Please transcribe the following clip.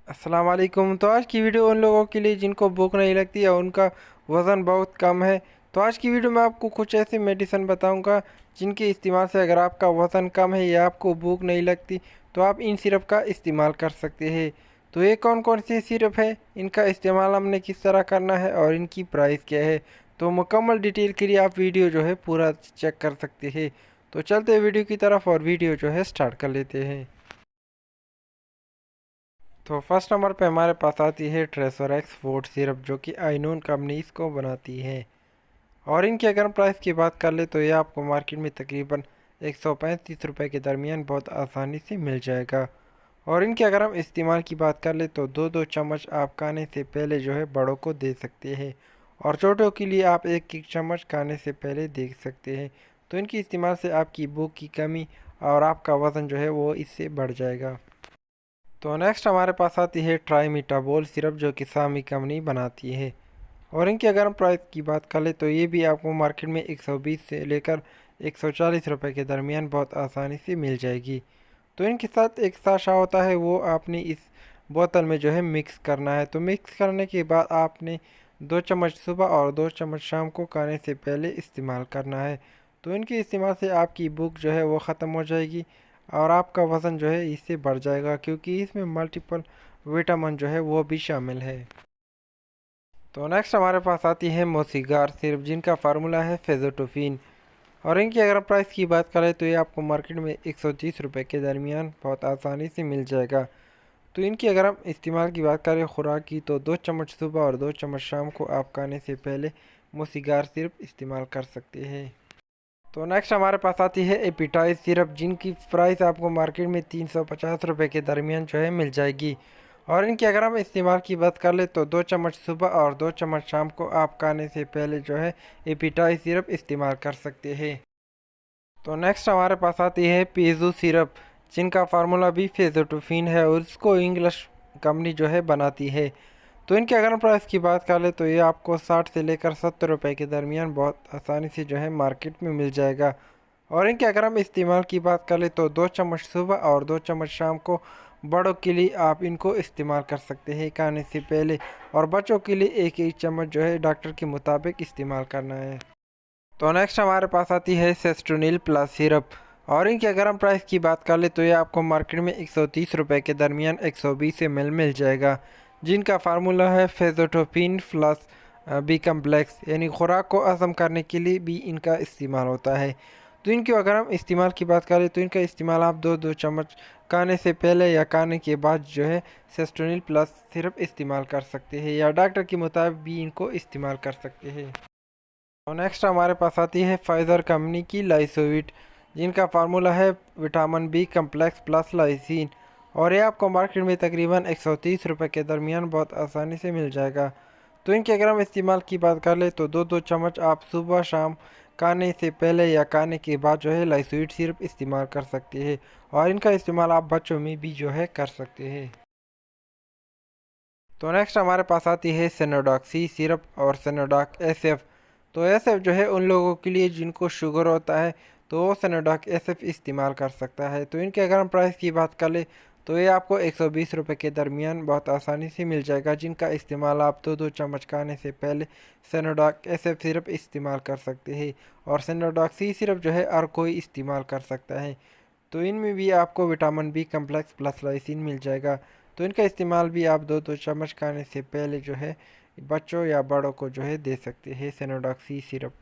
अस्सलाम वालेकुम। तो आज की वीडियो उन लोगों के लिए जिनको भूख नहीं लगती या उनका वज़न बहुत कम है। तो आज की वीडियो में आपको कुछ ऐसे मेडिसिन बताऊंगा जिनके इस्तेमाल से अगर आपका वज़न कम है या आपको भूख नहीं लगती तो आप इन सिरप का इस्तेमाल कर सकते हैं। तो ये कौन कौन से सिरप है, इनका इस्तेमाल हमने किस तरह करना है और इनकी प्राइस क्या है, तो मुकम्मल डिटेल के लिए आप वीडियो जो है पूरा चेक कर सकते हैं। तो चलते हैं वीडियो की तरफ और वीडियो जो है स्टार्ट कर लेते हैं। तो फर्स्ट नंबर पे हमारे पास आती है ट्रेसोरेक्स फूड सिरप, जो कि आइनून कंपनी इसको बनाती है। और इनकी अगर हम प्राइस की बात कर ले तो ये आपको मार्केट में तकरीबन 135 रुपये के दरमियान बहुत आसानी से मिल जाएगा। और इनके अगर हम इस्तेमाल की बात कर ले तो दो दो चम्मच आप खाने से पहले जो है बड़ों को दे सकते हैं, और छोटों के लिए आप एक एक चम्मच खाने से पहले दे सकते हैं। तो इनके इस्तेमाल से आपकी भूख की कमी और आपका वज़न जो है वो इससे बढ़ जाएगा। तो नेक्स्ट हमारे पास आती है ट्राइमीटाबोल सिरप, जो कि सामी कंपनी बनाती है। और इनकी अगर हम प्राइस की बात करें तो ये भी आपको मार्केट में 120 से लेकर 140 रुपए के दरमियान बहुत आसानी से मिल जाएगी। तो इनके साथ एक साशा होता है, वो आपने इस बोतल में जो है मिक्स करना है। तो मिक्स करने के बाद आपने 2 चम्मच सुबह और 2 चम्मच शाम को खाने से पहले इस्तेमाल करना है। तो इनके इस्तेमाल से आपकी भूख जो है वो ख़त्म हो जाएगी और आपका वज़न जो है इससे बढ़ जाएगा, क्योंकि इसमें मल्टीपल विटामिन जो है वो भी शामिल है। तो नेक्स्ट हमारे पास आती है मोसिगार सिरप, जिनका फार्मूला है फेजोटोफिन। और इनकी अगर प्राइस की बात करें तो ये आपको मार्केट में 130 रुपये के दरमियान बहुत आसानी से मिल जाएगा। तो इनकी अगर हम इस्तेमाल की बात करें खुराक की, तो 2 चम्मच सुबह और 2 चम्मच शाम को आप खाने से पहले मोसिगार सिरप इस्तेमाल कर सकते हैं। तो नेक्स्ट हमारे पास आती है एपिटाइज सिरप, जिनकी प्राइस आपको मार्केट में 350 रुपये के दरमियान जो है मिल जाएगी। और इनकी अगर हम इस्तेमाल की बात कर ले तो 2 चम्मच सुबह और 2 चम्मच शाम को आप खाने से पहले जो है एपिटाइज सिरप इस्तेमाल कर सकते हैं। तो नेक्स्ट हमारे पास आती है पीजू सिरप, जिनका फार्मूला भी फेजोटोफिन है और इसको इंग्लिश कंपनी जो है बनाती है। तो इनके अगर हम प्राइस की बात कर ले तो ये आपको 60 से लेकर 70 रुपये के दरमियान बहुत आसानी से जो है मार्केट में मिल जाएगा। और इनके अगर हम इस्तेमाल की बात कर ले तो 2 चम्मच सुबह और 2 चम्मच शाम को बड़ों के लिए आप इनको इस्तेमाल कर सकते हैं खाने से पहले, और बच्चों के लिए एक एक चम्मच जो है डॉक्टर के मुताबिक इस्तेमाल करना है। तो नेक्स्ट हमारे पास आती है सेस्टोनिल प्लस सिरप। और इनकी अगर हम प्राइस की बात कर ले तो ये आपको मार्केट में 130 रुपये के दरमियान 120 ml मिल जाएगा, जिनका फार्मूला है फेजोटोपिन प्लस बी कम्प्लेक्स, यानी खुराक को हज़म करने के लिए भी इनका इस्तेमाल होता है। तो इनकी अगर हम इस्तेमाल की बात करें तो इनका इस्तेमाल आप दो दो चम्मच खाने से पहले या खाने के बाद जो है सेस्टोनिल प्लस सिरप इस्तेमाल कर सकते हैं, या डॉक्टर के मुताबिक भी इनको इस्तेमाल कर सकते हैं। और नेक्स्ट हमारे पास आती है फाइज़र कंपनी की लाइसोविट, जिनका फार्मूला है vitamin B complex plus lysine. और ये आपको मार्केट में तकरीबन 130 रुपये के दरमियान बहुत आसानी से मिल जाएगा। तो इनके अगर हम इस्तेमाल की बात कर ले तो दो दो चम्मच आप सुबह शाम खाने से पहले या खाने के बाद जो है लाइसोविट सिरप इस्तेमाल कर सकते हैं, और इनका इस्तेमाल आप बच्चों में भी जो है कर सकते हैं। तो नेक्स्ट हमारे पास आती है सेनोडॉक्सी सिरप और सेनोडॉक एसएफ। तो एसएफ जो है उन लोगों के लिए जिनको शुगर होता है, तो वो सेनोडॉक एसएफ इस्तेमाल कर सकता है। तो इनके अगर हम प्राइस की बात कर ले तो ये आपको 120 रुपये के दरमियान बहुत आसानी से मिल जाएगा, जिनका इस्तेमाल आप दो दो चम्मच खाने से पहले सेनोडॉक एसएफ सिरप इस्तेमाल कर सकते हैं। और सेनोडॉक सी सिरप जो है हर कोई इस्तेमाल कर सकता है। तो इनमें भी आपको vitamin B complex plus lysine मिल जाएगा। तो इनका इस्तेमाल भी आप दो दो चम्मच खाने से पहले जो है बच्चों या बड़ों को जो है दे सकते हैं सेनोडॉक्सी सिरप।